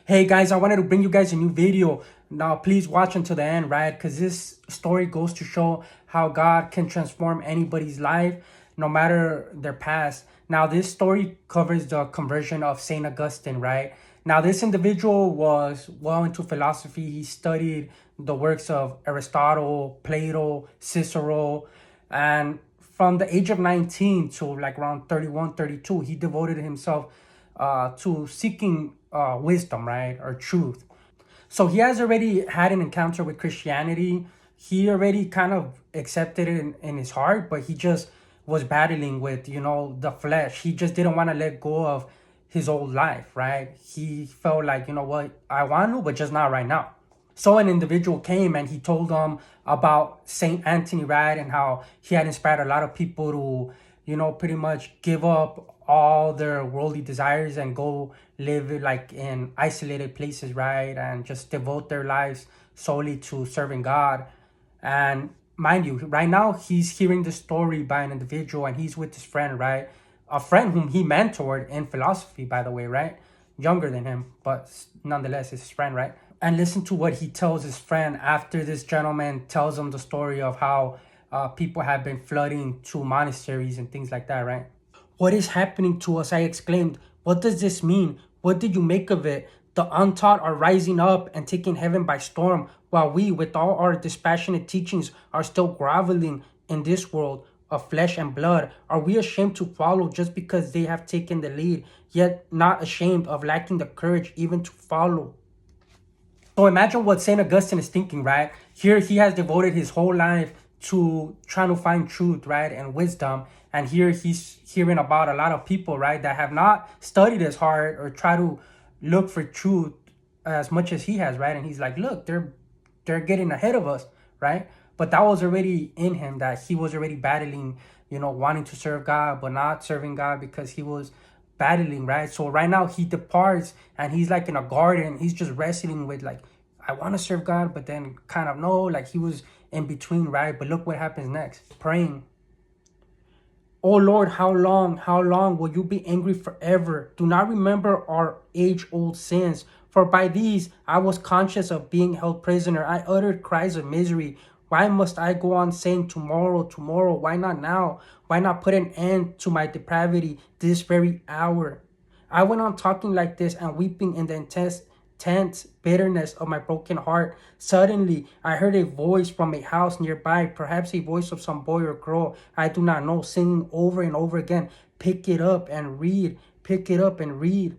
Hey guys, I wanted to bring you guys a new video. Now please watch until the end, right? Because this story goes to show how God can transform anybody's life, no matter their past. Now this story covers the conversion of Saint Augustine, right? Now this individual was well into philosophy. He studied the works of Aristotle, Plato, Cicero, and from the age of 19 to like around 31, 32, he devoted himself to seeking wisdom, right, or truth. So he has already had an encounter with Christianity. He already kind of accepted it in his heart, but he just was battling with, the flesh. He just didn't want to let go of his old life, right? He felt like, you know what, I want to, but just not right now. So an individual came and he told them about Saint Anthony, right, and how he had inspired a lot of people to, pretty much give up all their worldly desires and go live like in isolated places, right, and just devote their lives solely to serving God. And mind you, right now he's hearing the story by an individual and he's with his friend, right, a friend whom he mentored in philosophy, by the way, right, younger than him, but nonetheless his friend, right. And listen to what he tells his friend after this gentleman tells him the story of how people have been flooding to monasteries and things like that, right? What is happening to us? I exclaimed. What does this mean? What did you make of it? The untaught are rising up and taking heaven by storm, while we, with all our dispassionate teachings, are still groveling in this world of flesh and blood. Are we ashamed to follow just because they have taken the lead, yet not ashamed of lacking the courage even to follow? So imagine what St. Augustine is thinking, right? Here he has devoted his whole life to trying to find truth, right, and wisdom. And here he's hearing about a lot of people, right, that have not studied as hard or try to look for truth as much as he has, right? And he's like, look, they're getting ahead of us, right? But that was already in him, that he was already battling, wanting to serve God, but not serving God because he was battling, right? So right now he departs and he's like in a garden. He's just wrestling with like, I want to serve God, but then kind of no, like he was in between, right? But look what happens next. Praying. Oh Lord, how long will you be angry forever? Do not remember our age-old sins, for by these I was conscious of being held prisoner. I uttered cries of misery. Why must I go on saying tomorrow, tomorrow? Why not now? Why not put an end to my depravity this very hour? I went on talking like this and weeping in the tense bitterness of my broken heart. Suddenly, I heard a voice from a house nearby, perhaps a voice of some boy or girl, I do not know, singing over and over again, pick it up and read, pick it up and read.